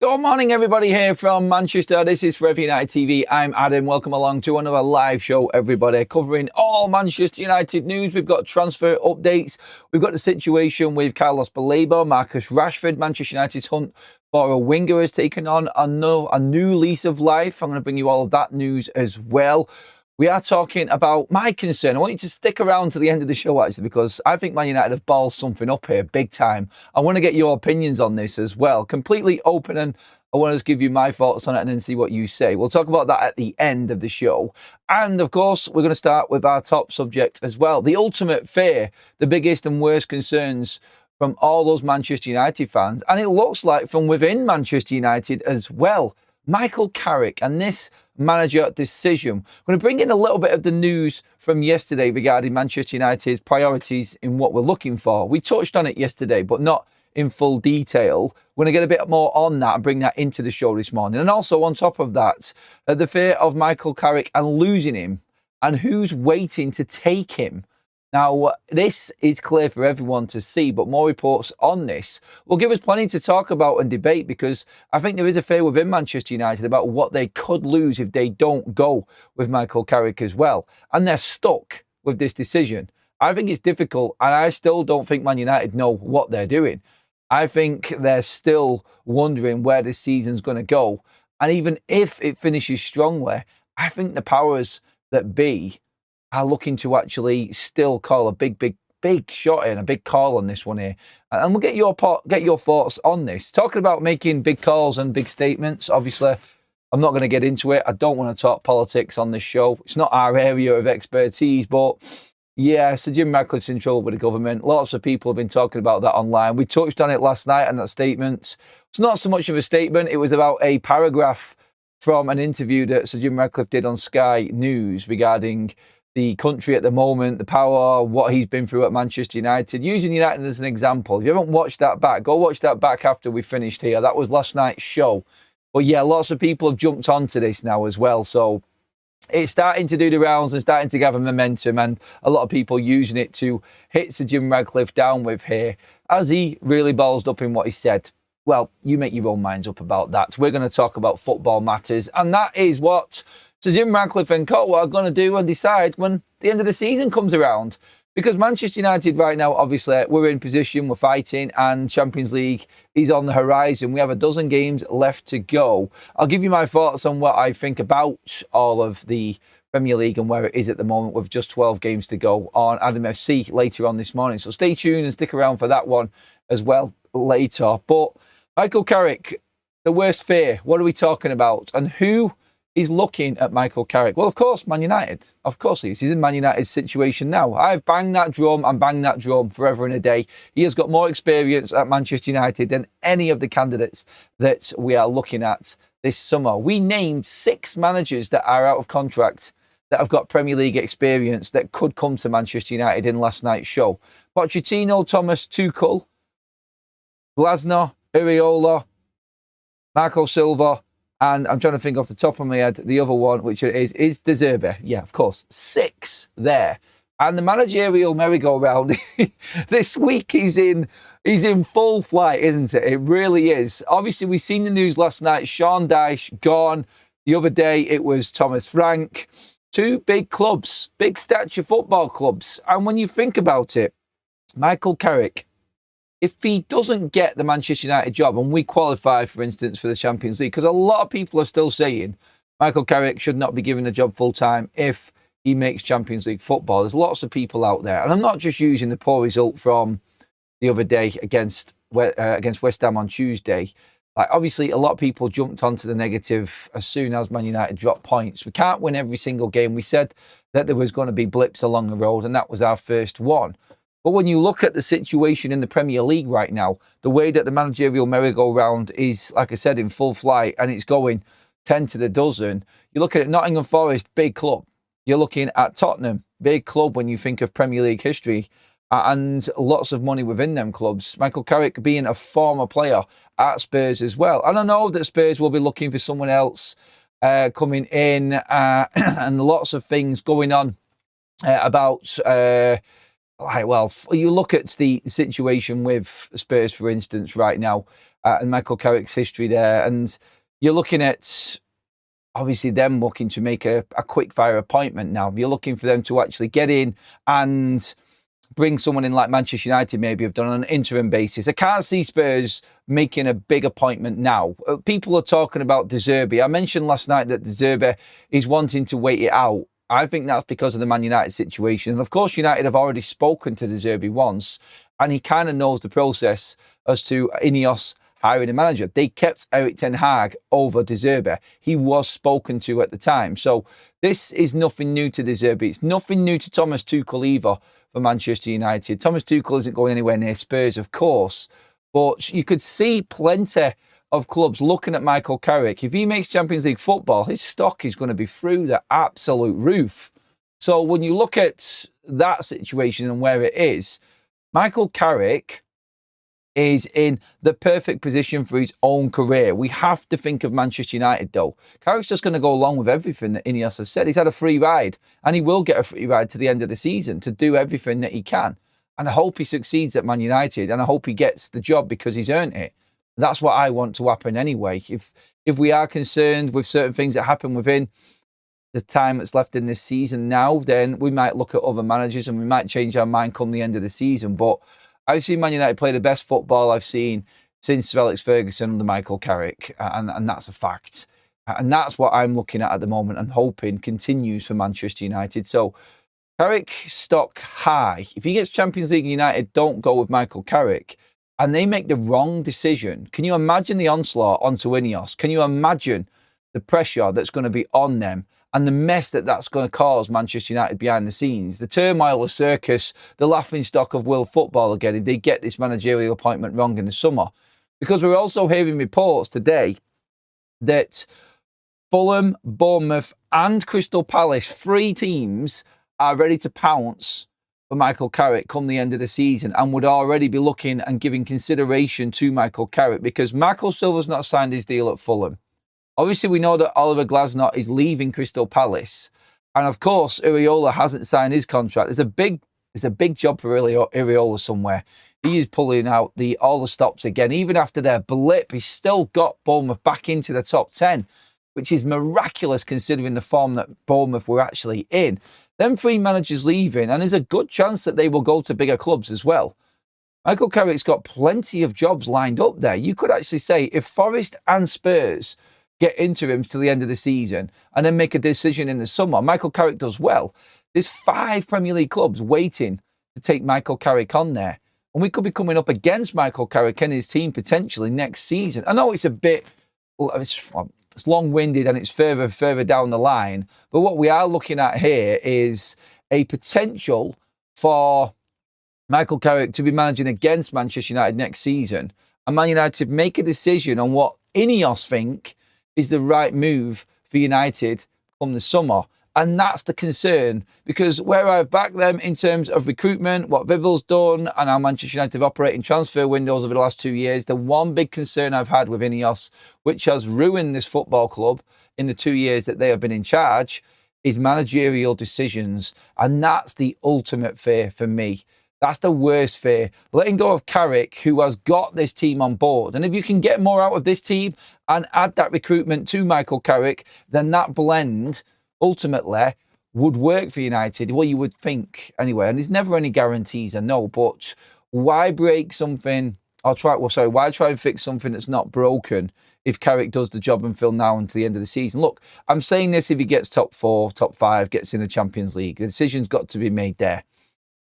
Good morning, everybody here from Manchester. This is Forever United TV. I'm Adam. Welcome along to another live show, everybody, covering all Manchester United news. We've got transfer updates. We've got the situation with Carlos Baleba, Marcus Rashford. Manchester United's hunt for a winger has taken on a new lease of life. I'm going to bring you all of that news as well. We are talking about my concern. I want you to stick around to the end of the show, actually, because I think Man United have ballsed something up here big time. I want to get your opinions on this as well. Completely open, and I want to give you my thoughts on it and then see what you say. We'll talk about that at the end of the show. And, of course, we're going to start with our top subject as well. The ultimate fear, the biggest and worst concerns from all those Manchester United fans. And it looks like from within Manchester United as well. Michael Carrick and this manager decision. I'm going to bring in a little bit of the news from yesterday regarding Manchester United's priorities in what we're looking for. We touched on it yesterday, but not in full detail. We're going to get a bit more on that and bring that into the show this morning. And also on top of that, the fear of Michael Carrick and losing him and who's waiting to take him. Now, this is clear for everyone to see, but more reports on this will give us plenty to talk about and debate, because I think there is a fear within Manchester United about what they could lose if they don't go with Michael Carrick as well. And they're stuck with this decision. I think it's difficult, and I still don't think Man United know what they're doing. I think they're still wondering where this season's going to go. And even if it finishes strongly, I think the powers that be are looking to actually still call a big shot in, a big call on this one here. And we'll get your thoughts on this. Talking about making big calls and big statements, obviously, I'm not going to get into it. I don't want to talk politics on this show. It's not our area of expertise, but yeah, Sir Jim Ratcliffe's in trouble with the government. Lots of people have been talking about that online. We touched on it last night and that statement. It's not so much of a statement. It was about a paragraph from an interview that Sir Jim Ratcliffe did on Sky News regarding the country at the moment, the power, what he's been through at Manchester United, using United as an example. If you haven't watched that back, go watch that back after we finished here. That was last night's show. But yeah, lots of people have jumped onto this now as well. So it's starting to do the rounds and starting to gather momentum, and a lot of people using it to hit Sir Jim Ratcliffe down with here, as he really ballsed up in what he said. Well, you make your own minds up about that. We're going to talk about football matters, and that is what Sir Jim Ratcliffe and co are going to do and decide when the end of the season comes around. Because Manchester United right now, obviously, we're in position, we're fighting, and Champions League is on the horizon. We have a dozen games left to go. I'll give you my thoughts on what I think about all of the Premier League and where it is at the moment with just 12 games to go on Adam FC later on this morning. So stay tuned and stick around for that one as well later. But Michael Carrick, the worst fear, what are we talking about? And who is looking at Michael Carrick? Well, of course, Man United. Of course he is. He's in Man United's situation now. I've banged that drum and banged that drum forever and a day. He has got more experience at Manchester United than any of the candidates that we are looking at this summer. We named 6 managers that are out of contract that have got Premier League experience that could come to Manchester United in last night's show. Pochettino, Thomas Tuchel, Glasner, Iriola, Marco Silva, and I'm trying to think off the top of my head, the other one, which is De Zerbi. Yeah, of course. 6 there. And the managerial merry-go-round this week he's in full flight, isn't it? It really is. Obviously, we've seen the news last night. Sean Dyche gone. The other day, it was Thomas Frank. 2 big clubs, big stature football clubs. And when you think about it, Michael Carrick, if he doesn't get the Manchester United job and we qualify, for instance, for the Champions League, because a lot of people are still saying Michael Carrick should not be given the job full-time if he makes Champions League football. There's lots of people out there. And I'm not just using the poor result from the other day against West Ham on Tuesday. Like, obviously, a lot of people jumped onto the negative as soon as Man United dropped points. We can't win every single game. We said that there was going to be blips along the road, and that was our first one. But when you look at the situation in the Premier League right now, the way that the managerial merry-go-round is, like I said, in full flight, and it's going 10 to the dozen, you look at it, Nottingham Forest, big club. You're looking at Tottenham, big club when you think of Premier League history, and lots of money within them clubs. Michael Carrick being a former player at Spurs as well. And I know that Spurs will be looking for someone else coming in, and lots of things going on about You look at the situation with Spurs, for instance, right now, and Michael Carrick's history there, and you're looking at obviously them looking to make a quick fire appointment now. You're looking for them to actually get in and bring someone in like Manchester United maybe have done on an interim basis. I can't see Spurs making a big appointment now. People are talking about De Zerbi. I mentioned last night that De Zerbi is wanting to wait it out. I think that's because of the Man United situation. And of course, United have already spoken to De Zerbi once, and he kind of knows the process as to Ineos hiring a manager. They kept Erik ten Hag over De Zerbi. He was spoken to at the time. So this is nothing new to De Zerbi. It's nothing new to Thomas Tuchel either for Manchester United. Thomas Tuchel isn't going anywhere near Spurs, of course, but you could see plenty of clubs looking at Michael Carrick. If he makes Champions League football, his stock is going to be through the absolute roof. So when you look at that situation and where it is, Michael Carrick is in the perfect position for his own career. We have to think of Manchester United, though. Carrick's just going to go along with everything that Ineos has said. He's had a free ride, and he will get a free ride to the end of the season to do everything that he can. And I hope he succeeds at Man United, and I hope he gets the job because he's earned it. That's what I want to happen anyway. If we are concerned with certain things that happen within the time that's left in this season now, then we might look at other managers and we might change our mind come the end of the season. But I've seen Man United play the best football I've seen since Sir Alex Ferguson under Michael Carrick, and that's a fact. And that's what I'm looking at the moment and hoping continues for Manchester United. So Carrick stock high. If he gets Champions League and United don't go with Michael Carrick and they make the wrong decision, can you imagine the onslaught onto Ineos? Can you imagine the pressure that's going to be on them and the mess that that's going to cause Manchester United behind the scenes? The turmoil, the circus, the laughingstock of world football again if they get this managerial appointment wrong in the summer. Because we're also hearing reports today that Fulham, Bournemouth and Crystal Palace, 3 teams, are ready to pounce for Michael Carrick come the end of the season and would already be looking and giving consideration to Michael Carrick because Marco Silva's not signed his deal at Fulham. Obviously, we know that Oliver Glasner is leaving Crystal Palace. And of course, Iraola hasn't signed his contract. It's a big job for Iraola somewhere. He is pulling out all the stops again. Even after their blip, he's still got Bournemouth back into the top 10, which is miraculous considering the form that Bournemouth were actually in. Them 3 managers leaving, and there's a good chance that they will go to bigger clubs as well. Michael Carrick's got plenty of jobs lined up there. You could actually say if Forest and Spurs get interims to the end of the season and then make a decision in the summer, Michael Carrick does well. There's 5 Premier League clubs waiting to take Michael Carrick on there. And we could be coming up against Michael Carrick and his team potentially next season. I know it's a bit... It's long-winded and it's further down the line. But what we are looking at here is a potential for Michael Carrick to be managing against Manchester United next season. And Man United make a decision on what Ineos think is the right move for United come the summer. And that's the concern, because where I've backed them in terms of recruitment, what Vival's done, and how Manchester United have operated in transfer windows over the last 2 years, the one big concern I've had with Ineos, which has ruined this football club in the 2 years that they have been in charge, is managerial decisions. And that's the ultimate fear for me. That's the worst fear. Letting go of Carrick, who has got this team on board. And if you can get more out of this team and add that recruitment to Michael Carrick, then that blend ultimately would work for United. Well, you would think anyway. And there's never any guarantees, I know, but why break something? Why try and fix something that's not broken if Carrick does the job until now until the end of the season? Look, I'm saying this if he gets top 4, top 5, gets in the Champions League. The decision's got to be made there.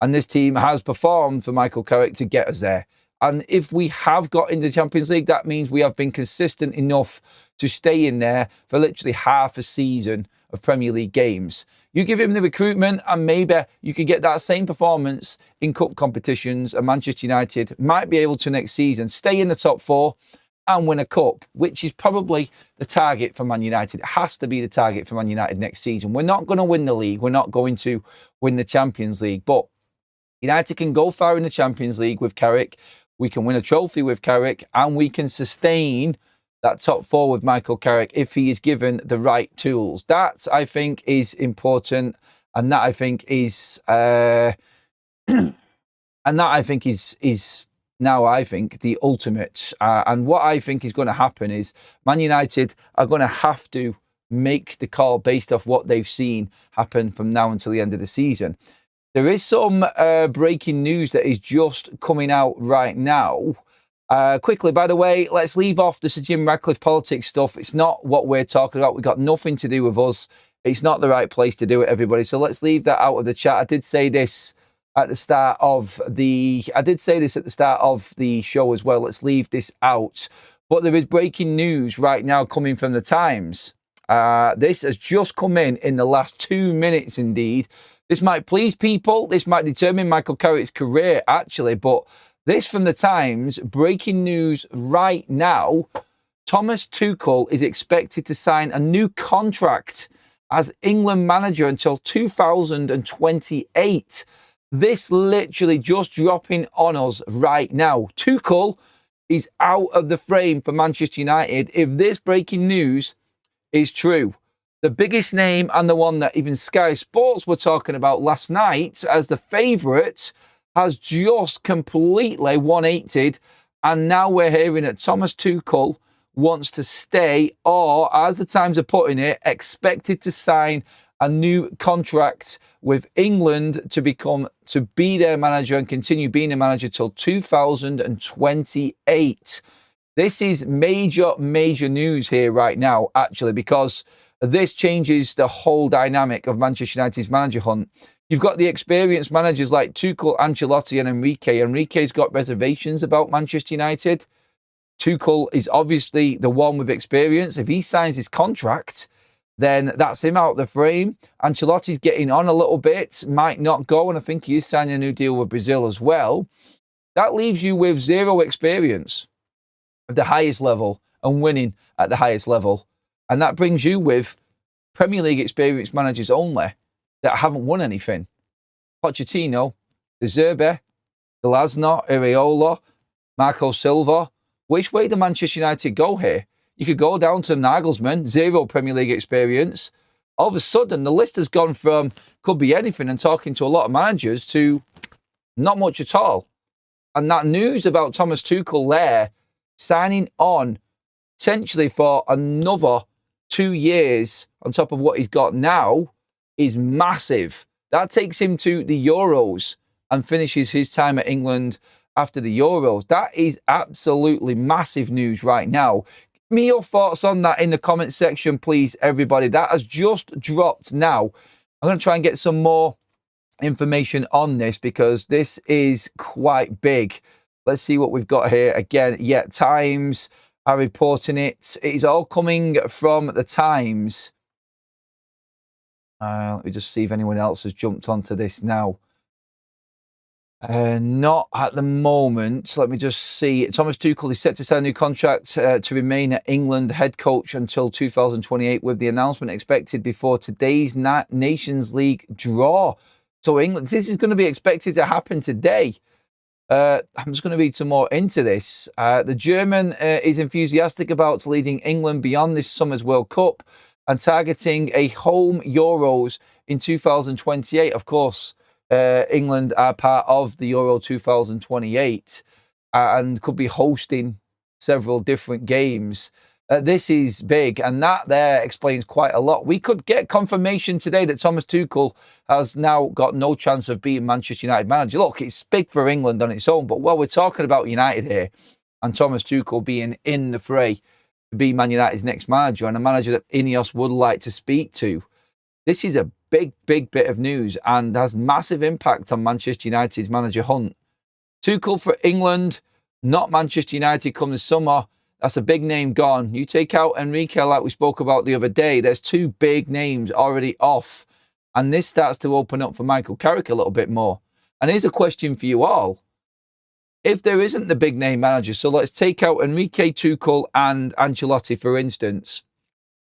And this team has performed for Michael Carrick to get us there. And if we have got into the Champions League, that means we have been consistent enough to stay in there for literally half a season of Premier League games. You give him the recruitment and maybe you could get that same performance in cup competitions, and Manchester United might be able to next season stay in the top 4 and win a cup, which is probably the target for Man United. It has to be the target for Man United next season. We're not going to win the league. We're not going to win the Champions League, but United can go far in the Champions League with Carrick. We can win a trophy with Carrick, and we can sustain that top 4 with Michael Carrick if he is given the right tools. That, I think, is important, and that, I think, is And that, I think, is now, I think, the ultimate. And what I think is going to happen is Man United are going to have to make the call based off what they've seen happen from now until the end of the season. There is some breaking news that is just coming out right now. Quickly, by the way, let's leave off the Sir Jim Ratcliffe politics stuff. It's not what we're talking about. We've got nothing to do with us. It's not the right place to do it, everybody. So let's leave that out of the chat. I did say this at the start of the show as well. Let's leave this out. But there is breaking news right now coming from the Times. This has just come in the last 2 minutes, indeed. This might please people. This might determine Michael Carrick's career, actually. But this from the Times, breaking news right now. Thomas Tuchel is expected to sign a new contract as England manager until 2028. This literally just dropping on us right now. Tuchel is out of the frame for Manchester United if this breaking news is true. The biggest name and the one that even Sky Sports were talking about last night as the favourite has just completely 180'd, and now we're hearing that Thomas Tuchel wants to stay, or as the Times are putting it, expected to sign a new contract with England to be their manager and continue being the manager till 2028. This is major news here right now, actually, because this changes the whole dynamic of Manchester United's manager hunt. You've got the experienced managers like Tuchel, Ancelotti and Enrique. Enrique's got reservations about Manchester United. Tuchel is obviously the one with experience. If he signs his contract, then that's him out the frame. Ancelotti's getting on a little bit, might not go, and I think he is signing a new deal with Brazil as well. That leaves you with zero experience at the highest level and winning at the highest level. And that brings you with Premier League experienced managers only that haven't won anything. Pochettino, De Zerbi, Glasner, Areola, Marco Silva. Which way did Manchester United go here? You could go down to Nagelsmann, zero Premier League experience. All of a sudden, the list has gone from could be anything and talking to a lot of managers to not much at all. And that news about Thomas Tuchel there signing on potentially for another 2 years on top of what he's got now is massive. That takes him to the Euros and finishes his time at England after the Euros. That is absolutely massive news right now. Give me your thoughts on that in the comment section, please, everybody. That has just dropped now. I'm going to try and get some more information on this because this is quite big. Let's see what we've got here. Again, yeah, Times are reporting it. It is all coming from the Times. Let me just see if anyone else has jumped onto this now. Not at the moment. Let me just see. Thomas Tuchel is set to sign a new contract to remain at England head coach until 2028, with the announcement expected before today's Nations League draw. So England, this is going to be expected to happen today. I'm just going to read some more into this. The German is enthusiastic about leading England beyond this summer's World Cup and targeting a home Euros in 2028. Of course, England are part of the Euro 2028 and could be hosting several different games. This is big, and that there explains quite a lot. We could get confirmation today that Thomas Tuchel has now got no chance of being Manchester United manager. Look, it's big for England on its own, but while we're talking about United here and Thomas Tuchel being in the fray to be Man United's next manager and a manager that Ineos would like to speak to, this is a big bit of news and has massive impact on Manchester United's manager hunt. Tuchel for England, not Manchester United come the summer. That's a big name gone. You take out Enrique like we spoke about the other day. There's two big names already off. And this starts to open up for Michael Carrick a little bit more. And here's a question for you all. If there isn't the big name manager, so let's take out Enrique, Tuchel and Ancelotti, for instance.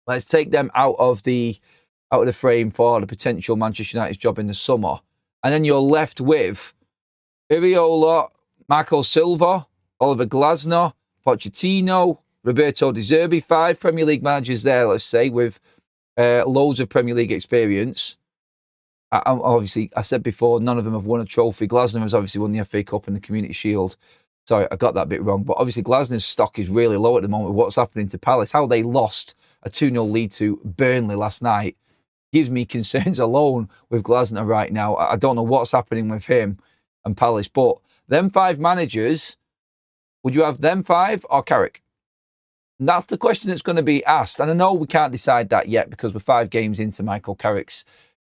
Let's take them out of the frame for the potential Manchester United's job in the summer. And then you're left with Areola, Marco Silva, Oliver Glasner, Pochettino, Roberto De Zerbi, 5 Premier League managers there, let's say, with loads of Premier League experience. Obviously, I said before, none of them have won a trophy. Glasner has obviously won the FA Cup and the Community Shield. Sorry, I got that bit wrong. But obviously, Glasner's stock is really low at the moment with what's happening to Palace. How they lost a 2-0 lead to Burnley last night gives me concerns alone with Glasner right now. I don't know what's happening with him and Palace. But them 5 managers, would you have them 5 or Carrick? And that's the question that's going to be asked. And I know we can't decide that yet because we're 5 games into Michael Carrick's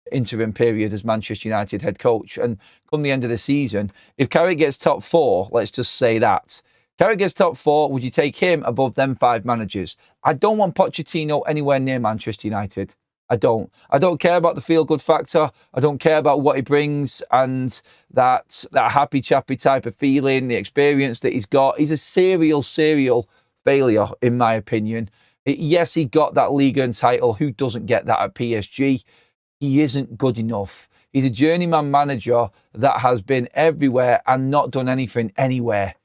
interim period as Manchester United head coach. And come the end of the season, if Carrick gets top 4, let's just say that. Carrick gets top 4, would you take him above them 5 managers? I don't want Pochettino anywhere near Manchester United. I don't care about the feel-good factor. I don't care about what he brings and that happy chappy type of feeling, the experience that he's got. He's a serial failure, in my opinion. Yes, he got that Ligue 1 title. Who doesn't get that at PSG? He isn't good enough. He's a journeyman manager that has been everywhere and not done anything anywhere.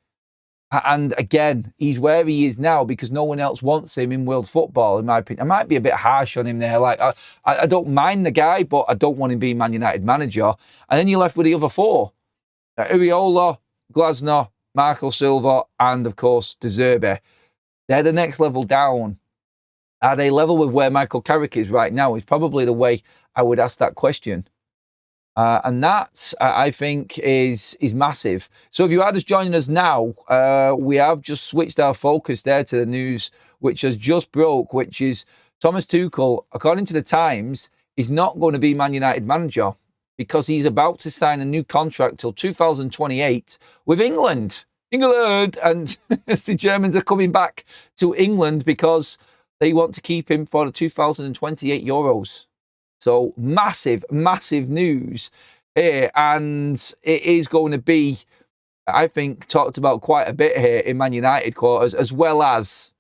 And again, he's where he is now because no one else wants him in world football, in my opinion. I might be a bit harsh on him there. Like, I don't mind the guy, but I don't want him being Man United manager. And then you're left with the other 4. Iraola, Glasner, Marco Silva, and, of course, De Zerbi. They're the next level down. Are they level with where Michael Carrick is right now? Is probably the way I would ask that question. And that, I think, is massive. So if you are just joining us now, we have just switched our focus there to the news which has just broke, which is Thomas Tuchel, according to the Times, is not going to be Man United manager because he's about to sign a new contract till 2028 with England. And the Germans are coming back to England because they want to keep him for the 2028 Euros. So massive news here. And it is going to be, I think, talked about quite a bit here in Man United quarters, as well as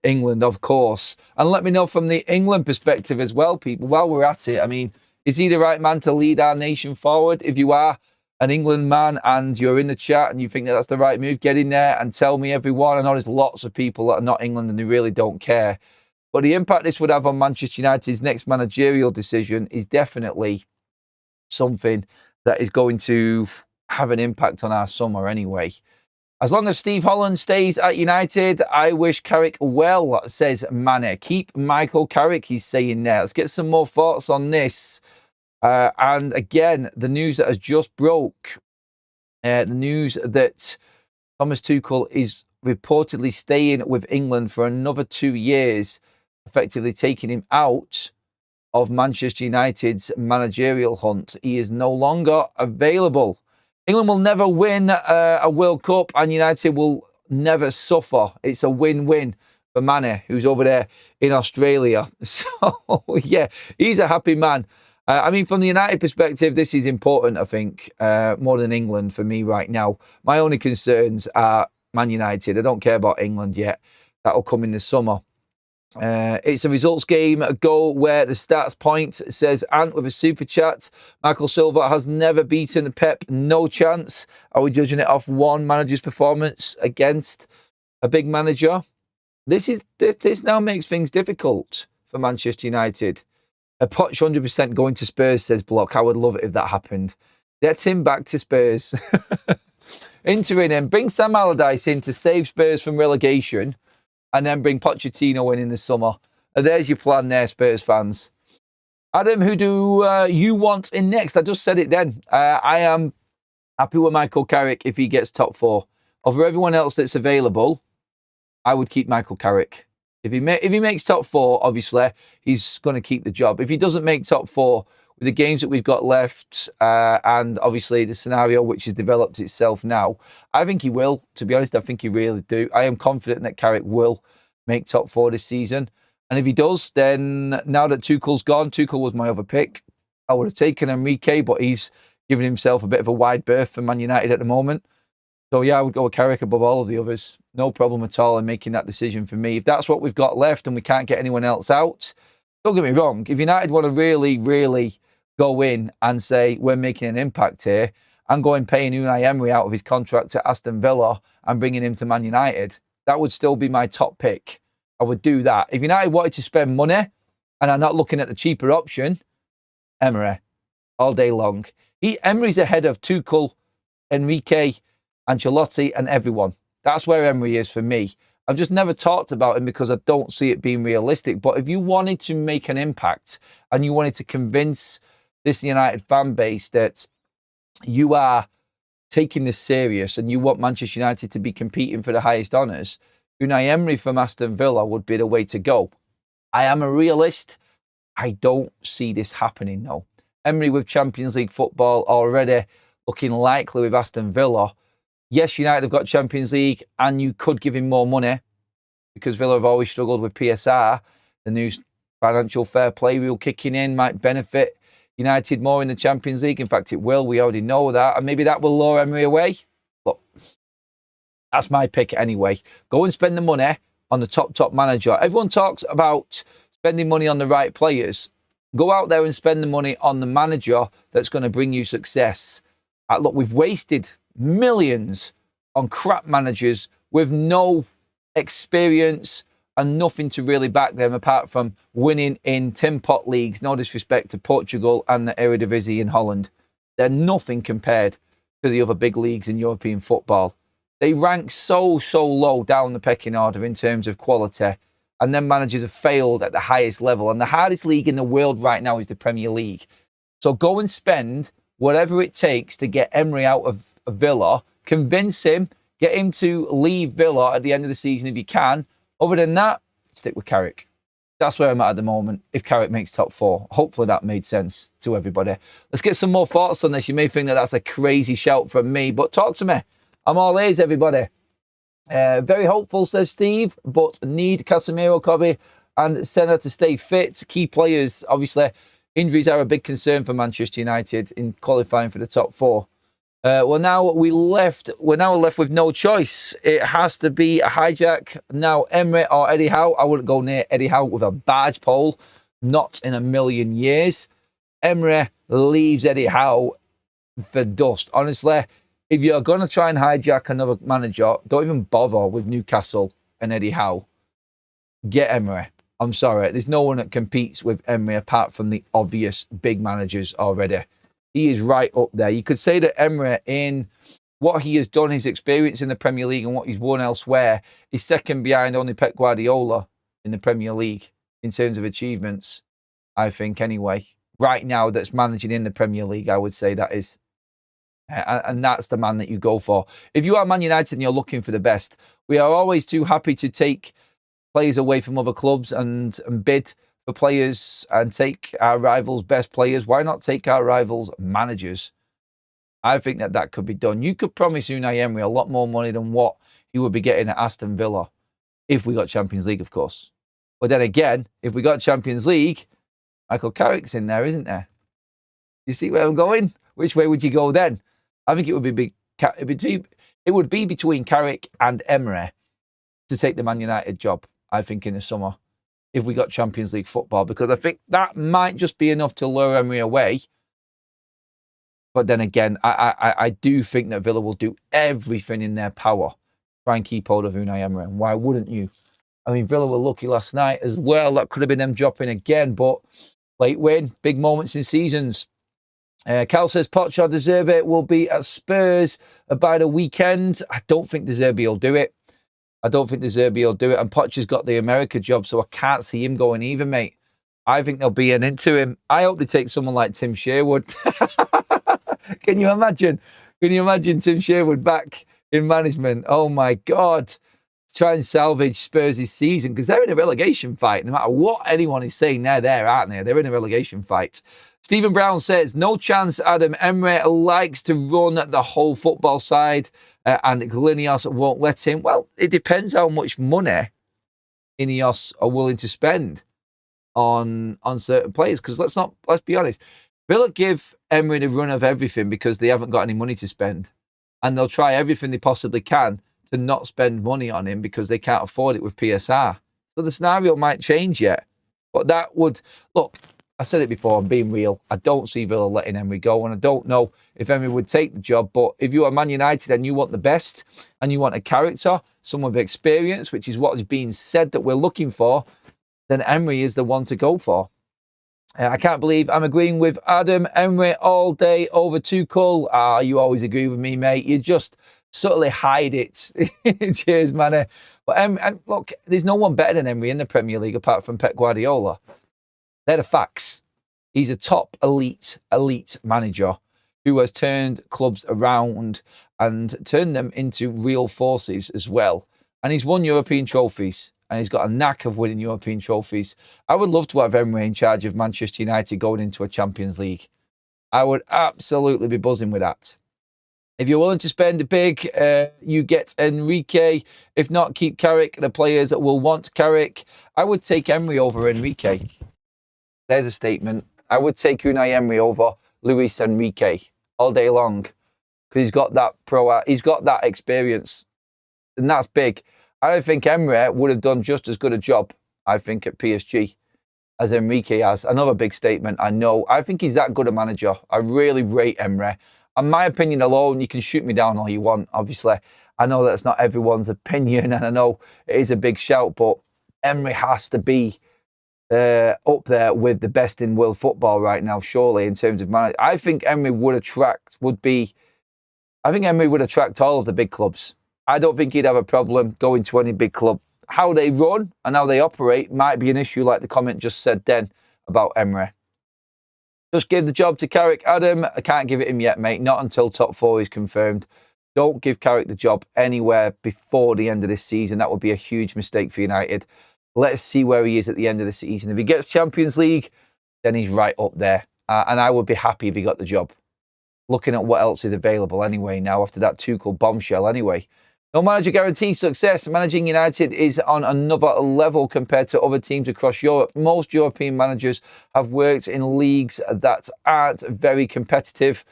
England, of course. And let me know from the England perspective as well, people, while we're at it. I mean, is he the right man to lead our nation forward? If you are an England man and you're in the chat and you think that that's the right move, get in there and tell me, everyone. I know there's lots of people that are not England and who really don't care. But the impact this would have on Manchester United's next managerial decision is definitely something that is going to have an impact on our summer anyway. As long as Steve Holland stays at United, I wish Carrick well, says Mane. Keep Michael Carrick, he's saying there. Let's get some more thoughts on this. And again, the news that has just broke, the news that Thomas Tuchel is reportedly staying with England for another 2 years, effectively taking him out of Manchester United's managerial hunt. He is no longer available. England will never win a World Cup and United will never suffer. It's a win-win for Mane, who's over there in Australia. So, yeah, he's a happy man. I mean, from the United perspective, this is important, I think, more than England for me right now. My only concerns are Man United. I don't care about England yet. That'll come in the summer. It's a results game, a goal where the stats point, says Ant with a super chat. Michael Silva has never beaten Pep, no chance. Are we judging it off one manager's performance against a big manager? This now makes things difficult for Manchester United. A Poch 100% going to Spurs, says Block. I would love it if that happened. Get him back to Spurs. Interim him. Bring Sam Allardyce in to save Spurs from relegation and then bring Pochettino in the summer. And there's your plan there, Spurs fans. Adam, who do you want in next? I just said it then. I am happy with Michael Carrick if he gets top 4. Over everyone else that's available, I would keep Michael Carrick. If he makes top 4, obviously, he's going to keep the job. If he doesn't make top 4, with the games that we've got left and obviously the scenario which has developed itself now, I think he will. To be honest, I think he really do. I am confident that Carrick will make top 4 this season. And if he does, then now that Tuchel's gone, Tuchel was my other pick. I would have taken Enrique, but he's given himself a bit of a wide berth for Man United at the moment. So yeah, I would go with Carrick above all of the others. No problem at all in making that decision for me. If that's what we've got left and we can't get anyone else out, don't get me wrong. If United want to really go in and say, we're making an impact here, and go and paying Unai Emery out of his contract at Aston Villa and bringing him to Man United, that would still be my top pick. I would do that. If United wanted to spend money and are not looking at the cheaper option, Emery all day long. Emery's ahead of Tuchel, Enrique, Ancelotti, and everyone. That's where Emery is for me. I've just never talked about him because I don't see it being realistic. But if you wanted to make an impact and you wanted to convince this United fan base that you are taking this serious and you want Manchester United to be competing for the highest honours, Unai Emery from Aston Villa would be the way to go. I am a realist. I don't see this happening, though. Emery with Champions League football already looking likely with Aston Villa. Yes, United have got Champions League and you could give him more money because Villa have always struggled with PSR. The new financial fair play rule kicking in might benefit United more in the Champions League. In fact, it will. We already know that. And maybe that will lure Emery away. Look, that's my pick anyway. Go and spend the money on the top manager. Everyone talks about spending money on the right players. Go out there and spend the money on the manager that's going to bring you success. Look, we've wasted millions on crap managers with no experience and nothing to really back them apart from winning in tin pot leagues. No disrespect to Portugal and the Eredivisie in Holland. They're nothing compared to the other big leagues in European football. They rank so low down the pecking order in terms of quality. And then managers have failed at the highest level. And the hardest league in the world right now is the Premier League. So go and spend whatever it takes to get Emery out of Villa. Convince him. Get him to leave Villa at the end of the season if you can. Other than that, stick with Carrick. That's where I'm at the moment. If Carrick makes top 4. Hopefully that made sense to everybody. Let's get some more thoughts on this. You may think that that's a crazy shout from me, but talk to me. I'm all ears, everybody. Very hopeful, says Steve, but need Casemiro, Kobe, and Senna to stay fit. Key players, obviously, injuries are a big concern for Manchester United in qualifying for the top 4. We're now left with no choice. It has to be a hijack. Now, Emery or Eddie Howe. I wouldn't go near Eddie Howe with a barge pole. Not in a million years. Emery leaves Eddie Howe for dust. Honestly, if you're going to try and hijack another manager, don't even bother with Newcastle and Eddie Howe. Get Emery. I'm sorry. There's no one that competes with Emery apart from the obvious big managers already. He is right up there. You could say that Emery, in what he has done, his experience in the Premier League and what he's won elsewhere, is second behind only Pep Guardiola in the Premier League in terms of achievements, I think, anyway. Right now, that's managing in the Premier League, I would say that is. And that's the man that you go for. If you are Man United and you're looking for the best, we are always too happy to take players away from other clubs and bid for players and take our rivals' best players. Why not take our rivals' managers? I think that could be done. You could promise Unai Emery a lot more money than what he would be getting at Aston Villa if we got Champions League, of course. But then again, if we got Champions League, Michael Carrick's in there, isn't there? You see where I'm going? Which way would you go then? I think it would be between Carrick and Emery to take the Man United job, I think, in the summer, if we got Champions League football, because I think that might just be enough to lure Emery away. But then again, I do think that Villa will do everything in their power to try and keep hold of Unai Emery. And why wouldn't you? I mean, Villa were lucky last night as well. That could have been them dropping again, but late win, big moments in seasons. Cal says Poch or De Zerbi will be at Spurs by the weekend. I don't think De Zerbi will do it. And Poch has got the America job, so I can't see him going either, mate. I think there'll be an into him. I hope they take someone like Tim Sherwood. Can you imagine? Tim Sherwood back in management? Oh, my God. Try and salvage Spurs' season because they're in a relegation fight. No matter what anyone is saying, they're there, aren't they? They're in a relegation fight. Stephen Brown says, no chance Adam Emery likes to run the whole football side and Glinios won't let him. Well, it depends how much money Ineos are willing to spend on certain players. Because let's be honest, Villa give Emery the run of everything because they haven't got any money to spend. And they'll try everything they possibly can to not spend money on him because they can't afford it with PSR. So the scenario might change yet. But that would... Look, I said it before, I'm being real. I don't see Villa letting Emery go, and I don't know if Emery would take the job. But if you are Man United and you want the best, and you want a character, someone with experience, which is what is being said that we're looking for, then Emery is the one to go for. I can't believe I'm agreeing with Adam. Emery all day over Tuchel. Ah, you always agree with me, mate. You just subtly hide it. Cheers, man. But and look, there's no one better than Emery in the Premier League apart from Pep Guardiola. They're the facts. He's a top elite manager who has turned clubs around and turned them into real forces as well. And he's won European trophies. And he's got a knack of winning European trophies. I would love to have Emery in charge of Manchester United going into a Champions League. I would absolutely be buzzing with that. If you're willing to spend big, you get Enrique. If not, keep Carrick. The players will want Carrick. I would take Emery over Enrique. There's a statement. I would take Unai Emery over Luis Enrique all day long because he's got that experience, and that's big. I think Emery would have done just as good a job, I think, at PSG as Enrique has. Another big statement, I know. I think he's that good a manager. I really rate Emery. In my opinion alone, you can shoot me down all you want, obviously. I know that's not everyone's opinion, and I know it is a big shout, but Emery has to be up there with the best in world football right now, surely, in terms of management. I think Emery would attract all of the big clubs. I don't think he'd have a problem going to any big club. How they run and how they operate might be an issue, like the comment just said then about Emery. Just give the job to Carrick. Adam, I can't give it him yet, mate. Not until top 4 is confirmed. Don't give Carrick the job anywhere before the end of this season. That would be a huge mistake for United. Let's see where he is at the end of the season. If he gets Champions League, then he's right up there. And I would be happy if he got the job. Looking at what else is available anyway now after that Tuchel bombshell anyway. No manager guarantees success. Managing United is on another level compared to other teams across Europe. Most European managers have worked in leagues that aren't very competitive.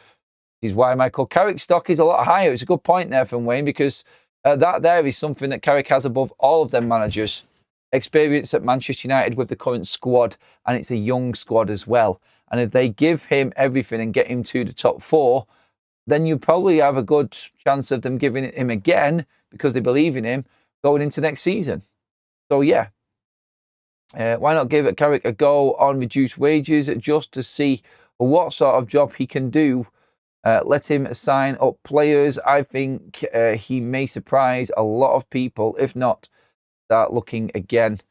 This is why Michael Carrick's stock is a lot higher. It's a good point there from Wayne, because that there is something that Carrick has above all of them managers. Experience at Manchester United with the current squad, and it's a young squad as well. And if they give him everything and get him to the top 4, then you probably have a good chance of them giving it him again because they believe in him going into next season. So, yeah. Why not give Carrick a go on reduced wages just to see what sort of job he can do? Let him sign up players. I think he may surprise a lot of people. If not, start looking again.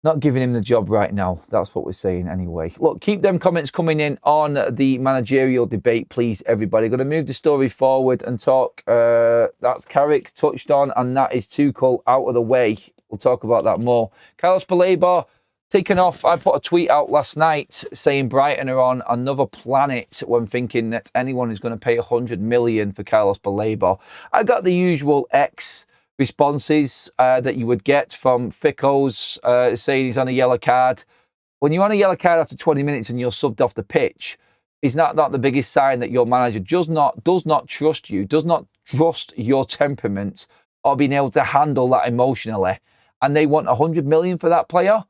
Not giving him the job right now. That's what we're saying anyway. Look, keep them comments coming in on the managerial debate, please, everybody. Going to move the story forward and talk. That's Carrick touched on, and that is Tuchel out of the way. We'll talk about that more. Carlos Baleba taken off. I put a tweet out last night saying Brighton are on another planet when thinking that anyone is going to pay 100 million for Carlos Baleba. I got the usual responses that you would get from thickos saying he's on a yellow card. When you're on a yellow card after 20 minutes and you're subbed off the pitch, is that not the biggest sign that your manager does not trust you, does not trust your temperament or being able to handle that emotionally? And they want 100 million for that player?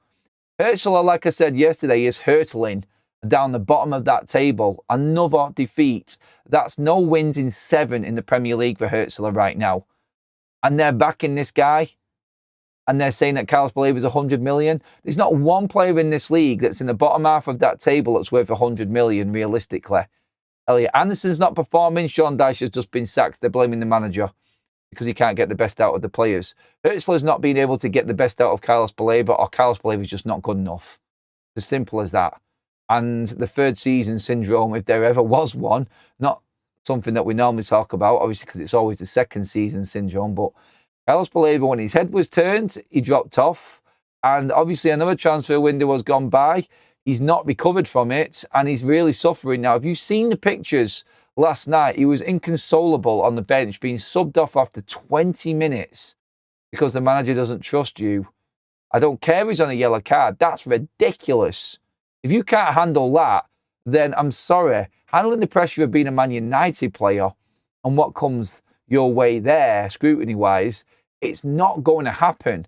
Herzl, like I said yesterday, is hurtling down the bottom of that table. Another defeat. That's no wins in 7 in the Premier League for Herzl right now. And they're backing this guy, and they're saying that Carlos Baleba is 100 million. There's not one player in this league that's in the bottom half of that table that's worth 100 million, realistically. Elliot Anderson's not performing. Sean Dyche has just been sacked. They're blaming the manager because he can't get the best out of the players. Herzl has not been able to get the best out of Carlos Baleba, or Carlos Baleba is just not good enough. It's as simple as that. And the third season syndrome, if there ever was one, not something that we normally talk about, obviously, because it's always the second season syndrome. But Carlos Baleba, when his head was turned, he dropped off. And obviously, another transfer window has gone by. He's not recovered from it, and he's really suffering now. Have you seen the pictures last night? He was inconsolable on the bench, being subbed off after 20 minutes because the manager doesn't trust you. I don't care if he's on a yellow card. That's ridiculous. If you can't handle that, then I'm sorry. Handling the pressure of being a Man United player and what comes your way there, scrutiny-wise, it's not going to happen.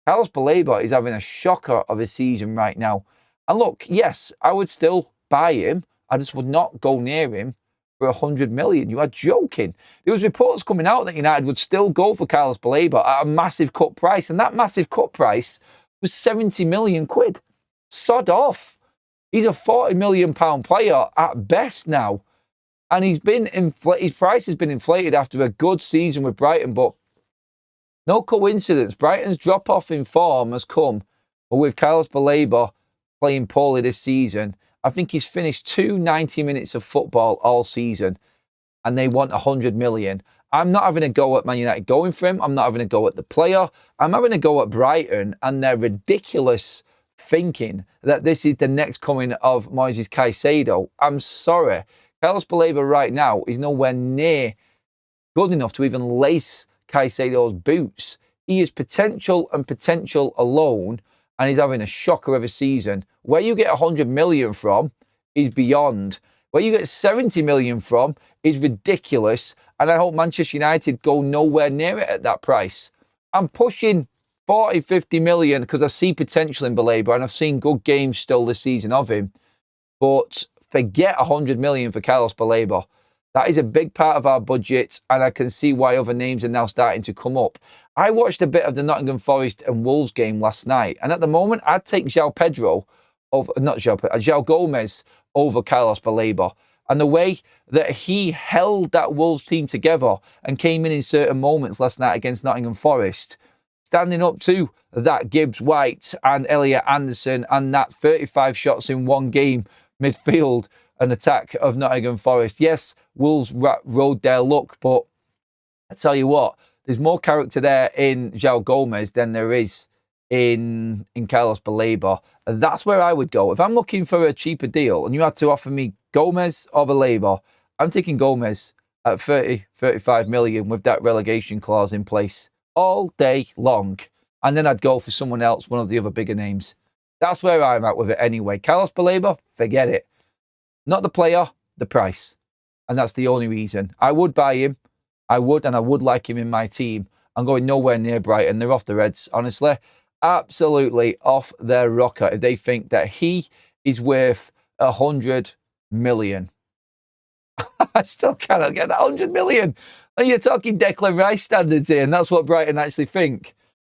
Carlos Baleba is having a shocker of a season right now. And look, yes, I would still buy him. I just would not go near him for 100 million. You are joking. There was reports coming out that United would still go for Carlos Baleba at a massive cut price. And that massive cut price was 70 million quid. Sod off. He's a £40 million player at best now. And his price has been inflated after a good season with Brighton. But no coincidence, Brighton's drop-off in form has come with Carlos Baleba playing poorly this season. I think he's finished 90 minutes of football all season, and they want 100 million. I'm not having a go at Man United going for him. I'm not having a go at the player. I'm having a go at Brighton and their ridiculous thinking that this is the next coming of Moises Caicedo. I'm sorry. Carlos Baleba right now is nowhere near good enough to even lace Caicedo's boots. He is potential and potential alone, and he's having a shocker of a season. Where you get 100 million from is beyond. Where you get 70 million from is ridiculous, and I hope Manchester United go nowhere near it at that price. I'm pushing 40, 50 million because I see potential in Baleba, and I've seen good games still this season of him. But forget 100 million for Carlos Baleba. That is a big part of our budget, and I can see why other names are now starting to come up. I watched a bit of the Nottingham Forest and Wolves game last night, and at the moment, I'd take João Gomez over Carlos Baleba. And the way that he held that Wolves team together and came in certain moments last night against Nottingham Forest, standing up to that Gibbs White and Elliot Anderson and that 35 shots in one game midfield and attack of Nottingham Forest. Yes, Wolves rode their luck, but I tell you what, there's more character there in João Gomez than there is in Carlos Baleba. And that's where I would go. If I'm looking for a cheaper deal and you had to offer me Gomez or Baleba, I'm taking Gomez at 30, 35 million with that relegation clause in place all day long. And then I'd go for someone else, one of the other bigger names. That's where I'm at with it anyway. Carlos Baleba, forget it. Not the player, the price. And that's the only reason. I would buy him. I would, and I would like him in my team. I'm going nowhere near Brighton. They're off their heads, honestly. Absolutely off their rocker if they think that he is worth 100 million. I still cannot get that 100 million. And you're talking Declan Rice standards here, and that's what Brighton actually think.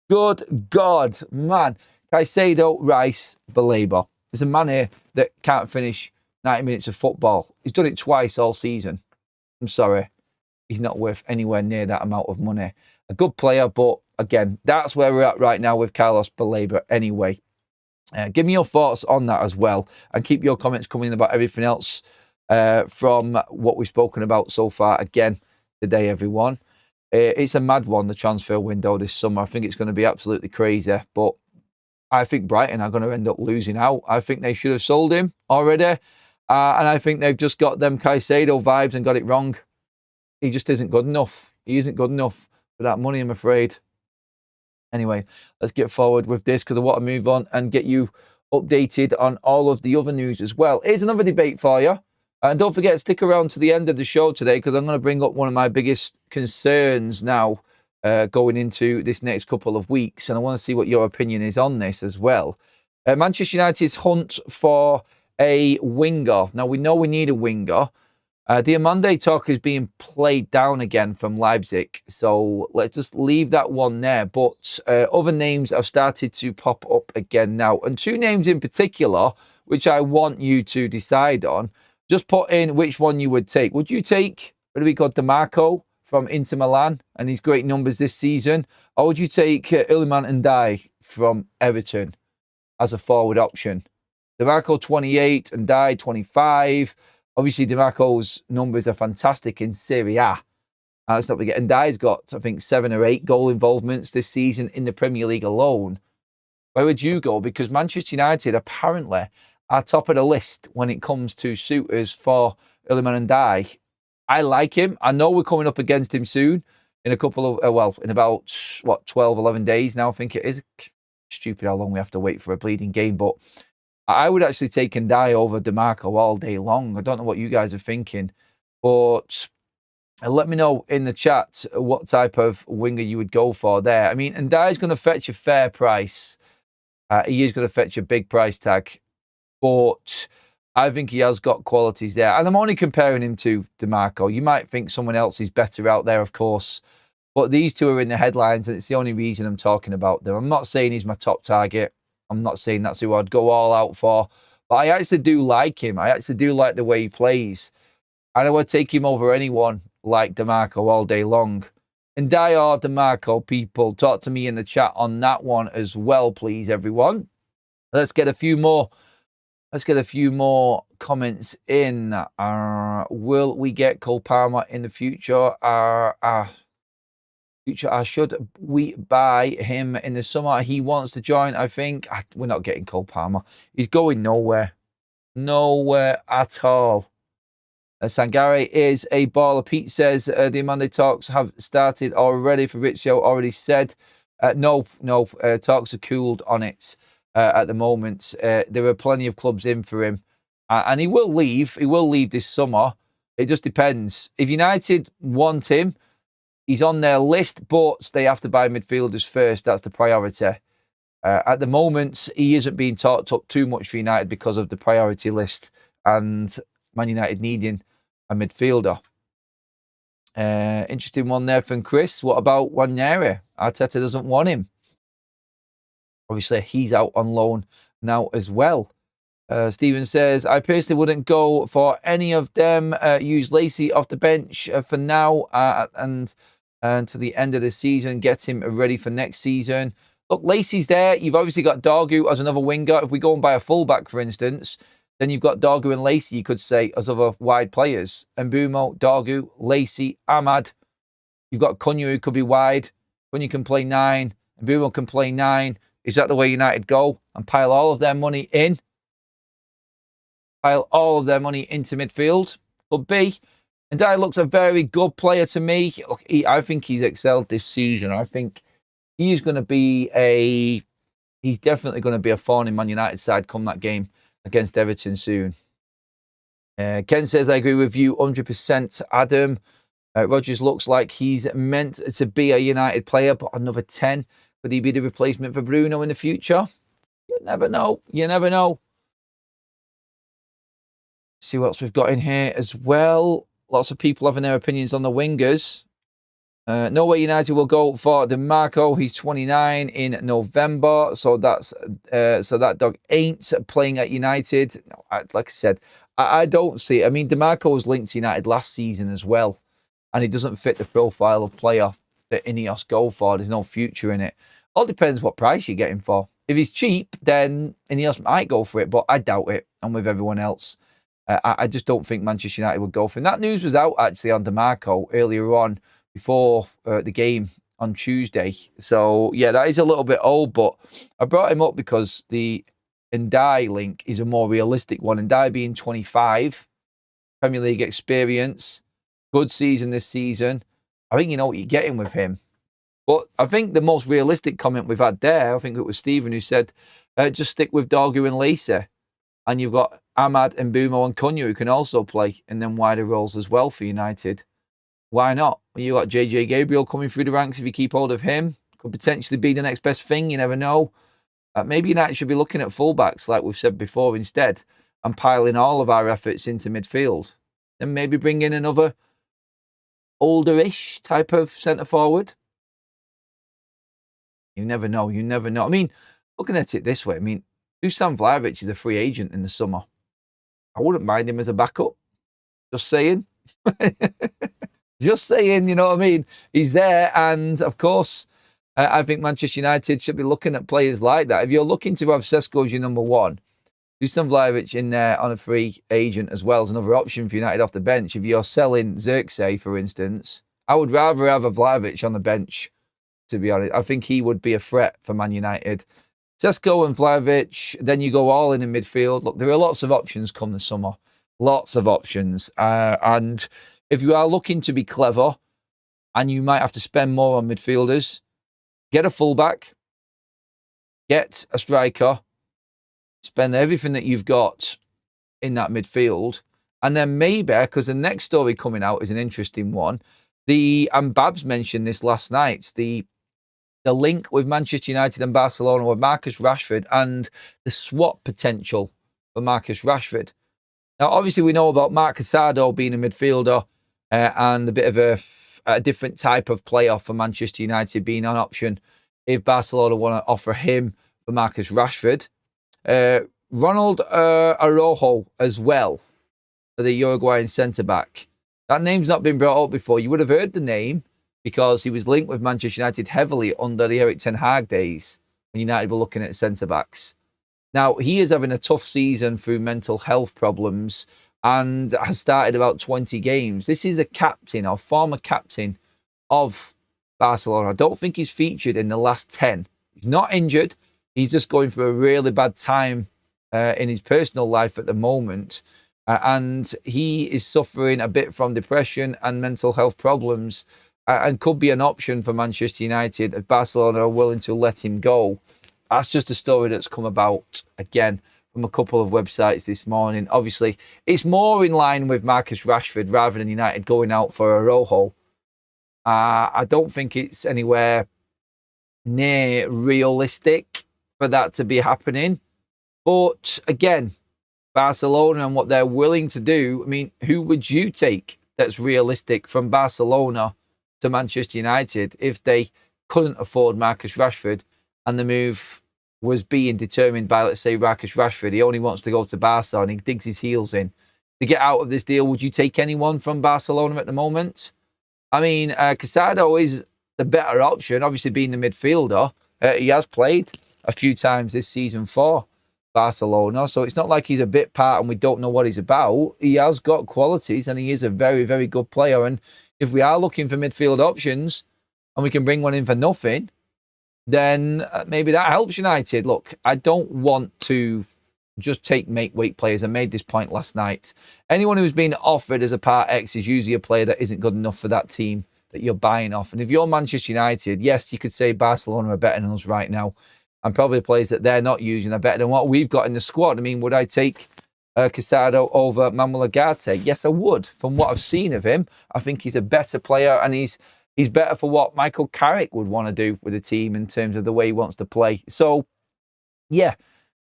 Good God, man. Caicedo, Rice, Baleba. There's a man here that can't finish 90 minutes of football. He's done it twice all season. I'm sorry. He's not worth anywhere near that amount of money. A good player, but again, that's where we're at right now with Carlos Baleba anyway. Give me your thoughts on that as well, and keep your comments coming in about everything else from what we've spoken about so far. Again, today, everyone. It's a mad one, the transfer window this summer. I think it's going to be absolutely crazy, but I think Brighton are going to end up losing out. I think they should have sold him already, and I think they've just got them Caicedo vibes and got it wrong. He just isn't good enough. He isn't good enough for that money, I'm afraid. Anyway, let's get forward with this because I want to move on and get you updated on all of the other news as well. Here's another debate for you. And don't forget, stick around to the end of the show today because I'm going to bring up one of my biggest concerns now going into this next couple of weeks. And I want to see what your opinion is on this as well. Manchester United's hunt for a winger. Now, we know we need a winger. Diamande talk is being played down again from Leipzig. So let's just leave that one there. But other names have started to pop up again now. And two names in particular, which I want you to decide on. Just put in which one you would take. Would you take, what do we call DeMarco from Inter Milan and his great numbers this season? Or would you take Iliman Ndiaye from Everton as a forward option? DeMarco 28, Ndiaye 25. Obviously, DeMarco's numbers are fantastic in Serie A. Let's not forget, Ndiaye's got, I think, 7 or 8 goal involvements this season in the Premier League alone. Where would you go? Because Manchester United apparently are top of the list when it comes to suitors for Iliman Ndiaye. I like him. I know we're coming up against him soon in a couple of, in about, 12, 11 days now, I think it is. Stupid how long we have to wait for a bleeding game, but I would actually take Ndiaye over DeMarco all day long. I don't know what you guys are thinking, but let me know in the chat what type of winger you would go for there. I mean, Ndiaye's going to fetch a fair price. He is going to fetch a big price tag, but I think he has got qualities there. And I'm only comparing him to DeMarco. You might think someone else is better out there, of course, but these two are in the headlines, and it's the only reason I'm talking about them. I'm not saying he's my top target. I'm not saying that's who I'd go all out for, But I actually do like him. I actually do like the way he plays. And I would take him over anyone like DeMarco all day long. And die-hard DeMarco people, talk to me in the chat on that one as well, please, everyone. Let's get a few more. Let's get a few more comments in. Will we get Cole Palmer in the future? Should we buy him in the summer? He wants to join, I think. We're not getting Cole Palmer. He's going nowhere. Nowhere at all. Sangare is a baller. Pete says the Monday talks have started already. Fabrizio already said no. Talks are cooled on it at the moment. There are plenty of clubs in for him, and he will leave. He will leave this summer. It just depends. If United want him, he's on their list, but they have to buy midfielders first. That's the priority. At the moment, he isn't being talked up too much for United because of the priority list and Man United needing a midfielder. Interesting one there from Chris. What about Nwaneri? Arteta doesn't want him. Obviously, he's out on loan now as well. Stephen says, I personally wouldn't go for any of them. Use Lacey off the bench for now and to the end of the season. Get him ready for next season. Look, Lacey's there. You've obviously got Dargu as another winger. If we go and buy a fullback, for instance, then you've got Dargu and Lacey, you could say, as other wide players. Mbumo, Dargu, Lacey, Ahmad. You've got Cunha who could be wide. Cunha can play 9. Mbumo can play 9. Is that the way United go? And pile all of their money in? Pile all of their money into midfield? Could be. And Dye looks a very good player to me. Look, I think he's excelled this season. I think he's going to be he's definitely going to be a thorn in Man United's side come that game against Everton soon. Ken says, I agree with you 100%, Adam. Rodgers looks like he's meant to be a United player, but another 10. Could he be the replacement for Bruno in the future? You never know. You never know. See what else we've got in here as well. Lots of people having their opinions on the wingers. No way United will go for DeMarco. He's 29 in November, so that dog ain't playing at United. No, like I said, I don't see it. I mean, DeMarco was linked to United last season as well, and he doesn't fit the profile of player that Ineos go for. There's no future in it. All depends what price you get him for. If he's cheap, then Ineos might go for it, but I doubt it. I'm with everyone else. I just don't think Manchester United would go for him. That news was out actually on DeMarco earlier on, before the game on Tuesday. So, yeah, that is a little bit old, but I brought him up because the Ndai link is a more realistic one. Ndai being 25, Premier League experience, good season this season. I think you know what you're getting with him. But I think the most realistic comment we've had there, I think it was Stephen who said, just stick with Dargu and Lacey. And you've got Ahmad and Mbumo and Cunha who can also play in them wider roles as well for United. Why not? You got JJ Gabriel coming through the ranks. If you keep hold of him, could potentially be the next best thing. You never know. Maybe United should be looking at fullbacks, like we've said before, instead, and piling all of our efforts into midfield. Then maybe bring in another older-ish type of centre forward. You never know. You never know. I mean, looking at it this way, I mean, Dusan Vlahovic is a free agent in the summer. I wouldn't mind him as a backup. Just saying. Just saying, you know what I mean? He's there, and of course, I think Manchester United should be looking at players like that. If you're looking to have Sesko as your number one, Dusan Vlahovic in there on a free agent as well as another option for United off the bench. If you're selling Xerxes, for instance, I would rather have a Vlahovic on the bench, to be honest. I think he would be a threat for Man United. Sesko and Vlahovic, then you go all in midfield. Look, there are lots of options come the summer. Lots of options. And if you are looking to be clever and you might have to spend more on midfielders, get a fullback, get a striker, spend everything that you've got in that midfield, and then maybe, because the next story coming out is an interesting one, and Babs mentioned this last night, the link with Manchester United and Barcelona with Marcus Rashford and the swap potential for Marcus Rashford. Now, obviously, we know about Marc Casado being a midfielder and a bit of a different type of player for Manchester United being an option if Barcelona want to offer him for Marcus Rashford. Ronald Araujo as well, for the Uruguayan centre-back. That name's not been brought up before. You would have heard the name because he was linked with Manchester United heavily under the Eric Ten Hag days when United were looking at centre-backs. Now, he is having a tough season through mental health problems and has started about 20 games. This is a captain or former captain of Barcelona. I don't think he's featured in the last 10. He's not injured. He's just going through a really bad time in his personal life at the moment. And he is suffering a bit from depression and mental health problems and could be an option for Manchester United if Barcelona are willing to let him go. That's just a story that's come about, again, from a couple of websites this morning. Obviously, it's more in line with Marcus Rashford rather than United going out for Araujo. I don't think it's anywhere near realistic for that to be happening. But again, Barcelona and what they're willing to do, I mean, who would you take that's realistic from Barcelona to Manchester United if they couldn't afford Marcus Rashford and the move was being determined by, let's say, Marcus Rashford? He only wants to go to Barca and he digs his heels in. To get out of this deal, would you take anyone from Barcelona at the moment? I mean, Casado is the better option, obviously being the midfielder. He has played a few times this season for Barcelona, so it's not like he's a bit part and we don't know what he's about. He has got qualities and he is a very, very good player. And if we are looking for midfield options and we can bring one in for nothing, then maybe that helps United. Look, I don't want to just take make-weight players. I made this point last night. Anyone who's been offered as a Part X is usually a player that isn't good enough for that team that you're buying off. And if you're Manchester United, yes, you could say Barcelona are better than us right now. And probably players that they're not using are better than what we've got in the squad. I mean, would I take Casado over Manuel Ugarte? Yes, I would. From what I've seen of him, I think he's a better player and he's better for what Michael Carrick would want to do with the team in terms of the way he wants to play. So, yeah,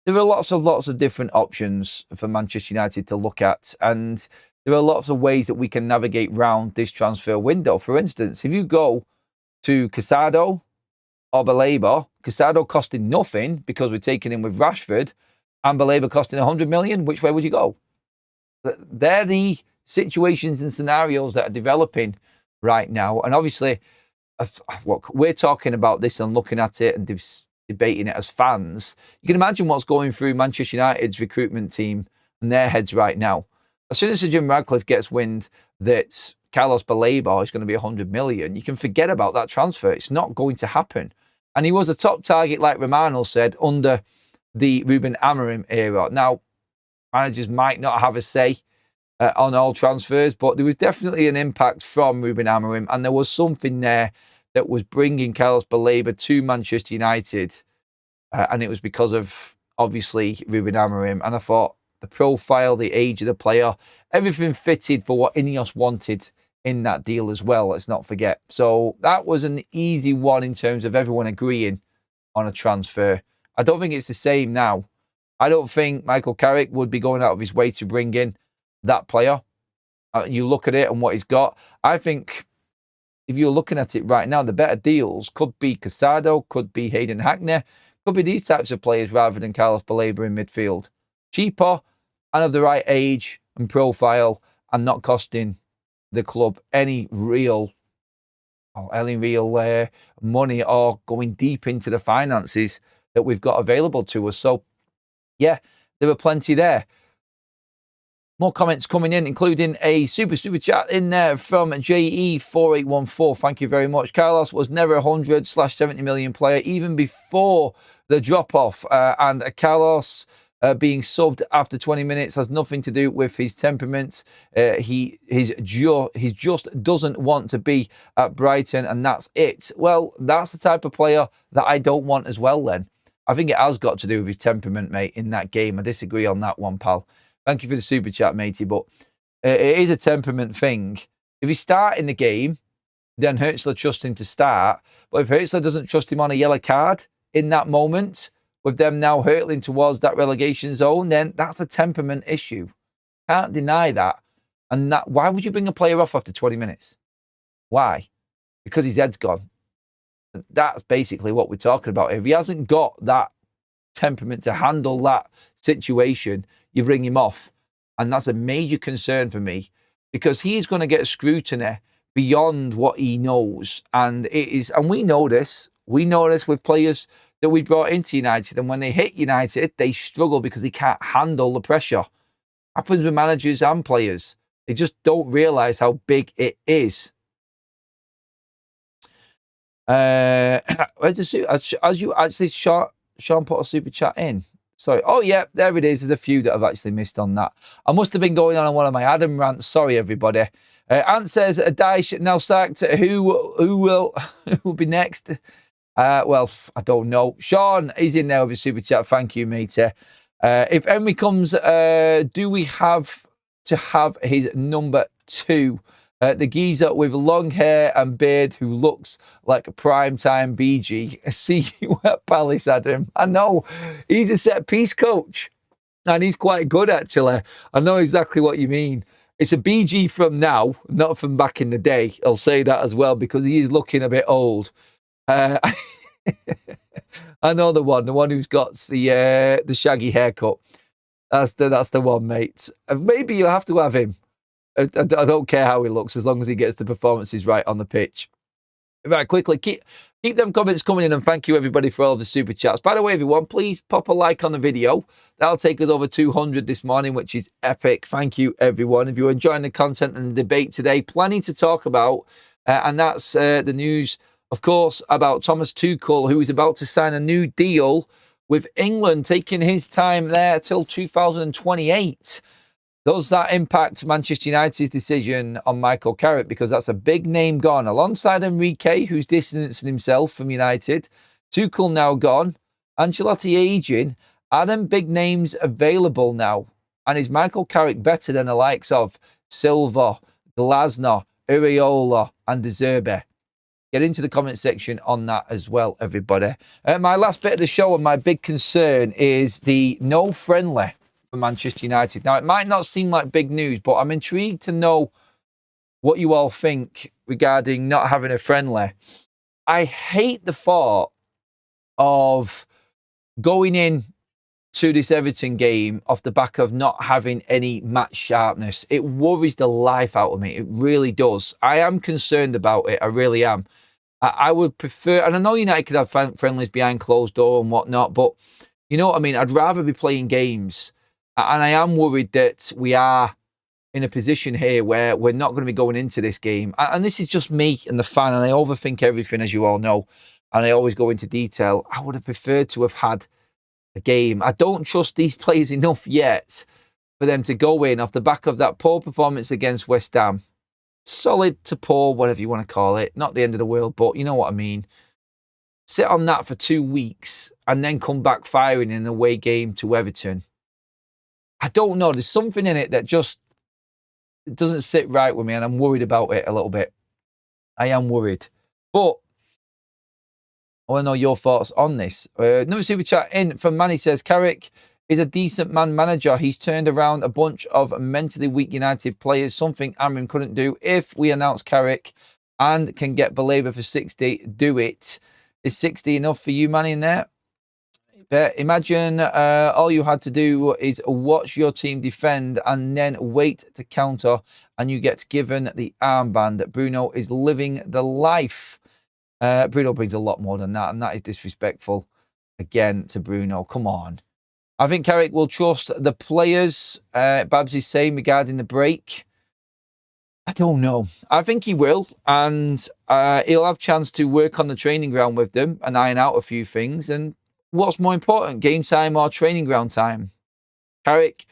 there are lots of different options for Manchester United to look at. And there are lots of ways that we can navigate around this transfer window. For instance, if you go to Casado or Baleba, Casado costing nothing because we're taking him with Rashford, and Baleba costing 100 million, which way would you go? They're the situations and scenarios that are developing right now. And obviously, look, we're talking about this and looking at it and debating it as fans. You can imagine what's going through Manchester United's recruitment team and their heads right now. As soon as Sir Jim Radcliffe gets wind that Carlos Baleba is going to be 100 million, you can forget about that transfer. It's not going to happen. And he was a top target, like Romano said, under the Ruben Amorim era. Now, managers might not have a say on all transfers, but there was definitely an impact from Ruben Amorim, and there was something there that was bringing Carlos Baleba to Manchester United, and it was because of, obviously, Ruben Amorim. And I thought the profile, the age of the player, everything fitted for what Ineos wanted in that deal as well, let's not forget. So that was an easy one in terms of everyone agreeing on a transfer. I don't think it's the same now. I don't think Michael Carrick would be going out of his way to bring in that player. You look at it and what he's got. I think if you're looking at it right now, the better deals could be Casado, could be Hayden Hackney, could be these types of players rather than Carlos Baleba in midfield. Cheaper and of the right age and profile and not costing the club any real money or going deep into the finances that we've got available to us. So, yeah, there were plenty there. More comments coming in, including a super chat in there from JE4814. Thank you very much. Carlos was never a 100/70 million player, even before the drop-off. And Carlos being subbed after 20 minutes has nothing to do with his temperament. He just doesn't want to be at Brighton, and that's it. Well, that's the type of player that I don't want as well then. I think it has got to do with his temperament, mate, in that game. I disagree on that one, pal. Thank you for the super chat, matey, but it is a temperament thing. If he start in the game, then Hurtzler trusts him to start. But if Hurtzler doesn't trust him on a yellow card in that moment, with them now hurtling towards that relegation zone, then that's a temperament issue. Can't deny that. And why would you bring a player off after 20 minutes? Why? Because his head's gone. That's basically what we're talking about. If he hasn't got that temperament to handle that situation, you bring him off. And that's a major concern for me, because he is going to get scrutiny beyond what he knows. And we know this. We know this with players that we brought into United. And when they hit United, they struggle because they can't handle the pressure. Happens with managers and players. They just don't realise how big it is. Where's the as you actually, Sean put a super chat in. Sorry. Oh, yeah, there it is. There's a few that I've actually missed on that. I must have been going on one of my Adam rants. Sorry, everybody. Ant says, Daesh now sacked. Who will be next? Well, I don't know. Sean is in there with a super chat. Thank you, matey. If Emery comes, do we have to have his number 2? The geezer with long hair and beard who looks like a primetime BG. See you at Palace, Adam. I know. He's a set-piece coach. And he's quite good, actually. I know exactly what you mean. It's a BG from now, not from back in the day. I'll say that as well, because he is looking a bit old. I know the one who's got the shaggy haircut. That's the one, mate. Maybe you'll have to have him. I don't care how he looks, as long as he gets the performances right on the pitch. Right, quickly, keep them comments coming in, and thank you, everybody, for all the super chats. By the way, everyone, please pop a like on the video. That'll take us over 200 this morning, which is epic. Thank you, everyone. If you're enjoying the content and the debate today, plenty to talk about, and that's the news, of course, about Thomas Tuchel, who is about to sign a new deal with England, taking his time there till 2028. Does that impact Manchester United's decision on Michael Carrick? Because that's a big name gone. Alongside Enrique, who's distancing himself from United. Tuchel now gone. Ancelotti aging. Are them big names available now? And is Michael Carrick better than the likes of Silva, Glasner, Iraola and De Zerbi? Get into the comment section on that as well, everybody. My last bit of the show and my big concern is the no friendly for Manchester United. Now, it might not seem like big news, but I'm intrigued to know what you all think regarding not having a friendly. I hate the thought of going in to this Everton game off the back of not having any match sharpness. It worries the life out of me. It really does. I am concerned about it. I really am. I would prefer, and I know United could have friendlies behind closed door and whatnot, but you know what I mean? I'd rather be playing games. And I am worried that we are in a position here where we're not going to be going into this game. And this is just me and the fan, and I overthink everything, as you all know. And I always go into detail. I would have preferred to have had a game. I don't trust these players enough yet for them to go in off the back of that poor performance against West Ham. Solid to poor, whatever you want to call it. Not the end of the world, but you know what I mean. Sit on that for 2 weeks and then come back firing in an away game to Everton. I don't know. There's something in it that just doesn't sit right with me, and I'm worried about it a little bit. I am worried. But I want to know your thoughts on this. Another super chat in from Manny says, Carrick is a decent manager. He's turned around a bunch of mentally weak United players, something Amrin couldn't do. If we announce Carrick and can get Baleba for 60, do it. Is 60 enough for you, Manny, in there? Imagine all you had to do is watch your team defend and then wait to counter, and you get given the armband. Bruno is living the life. Bruno brings a lot more than that, and that is disrespectful again to Bruno. Come on. I think Carrick will trust the players. Babs is saying regarding the break. I don't know. I think he will, and he'll have a chance to work on the training ground with them and iron out a few things. And what's more important, game time or training ground time? Carrick,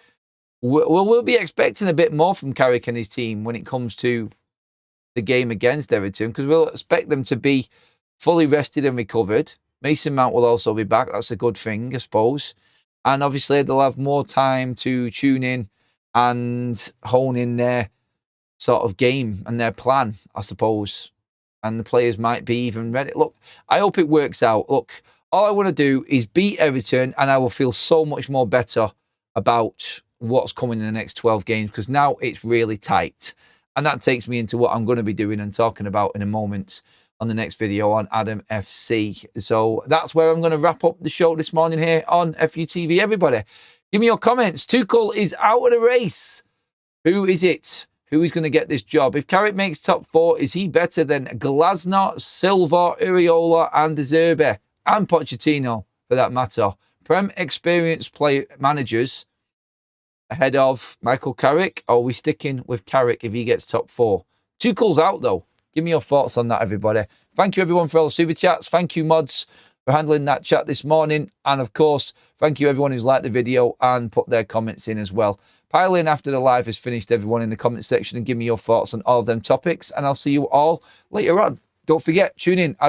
we'll be expecting a bit more from Carrick and his team when it comes to the game against Everton, because we'll expect them to be fully rested and recovered. Mason Mount will also be back. That's a good thing, I suppose. And obviously, they'll have more time to tune in and hone in their sort of game and their plan, I suppose. And the players might be even ready. Look, I hope it works out. Look, all I want to do is beat Everton, and I will feel so much more better about what's coming in the next 12 games, because now it's really tight. And that takes me into what I'm going to be doing and talking about in a moment. on the next video on Adam FC. So that's where I'm going to wrap up the show this morning here on FUTV. Everybody, give me your comments. Tuchel is out of the race. Who is it? Who is going to get this job? If Carrick makes top 4, is he better than Glasner, Silva, Uriola and De Zerbi and Pochettino for that matter? Prem experienced managers ahead of Michael Carrick, or are we sticking with Carrick if he gets top 4? Tuchel's out though. Give me your thoughts on that, everybody. Thank you everyone for all the super chats. Thank you mods for handling that chat this morning. And of course, thank you everyone who's liked the video and put their comments in as well. Pile in after the live is finished, everyone, in the comment section and give me your thoughts on all of them topics. And I'll see you all later on. Don't forget, tune in. Adam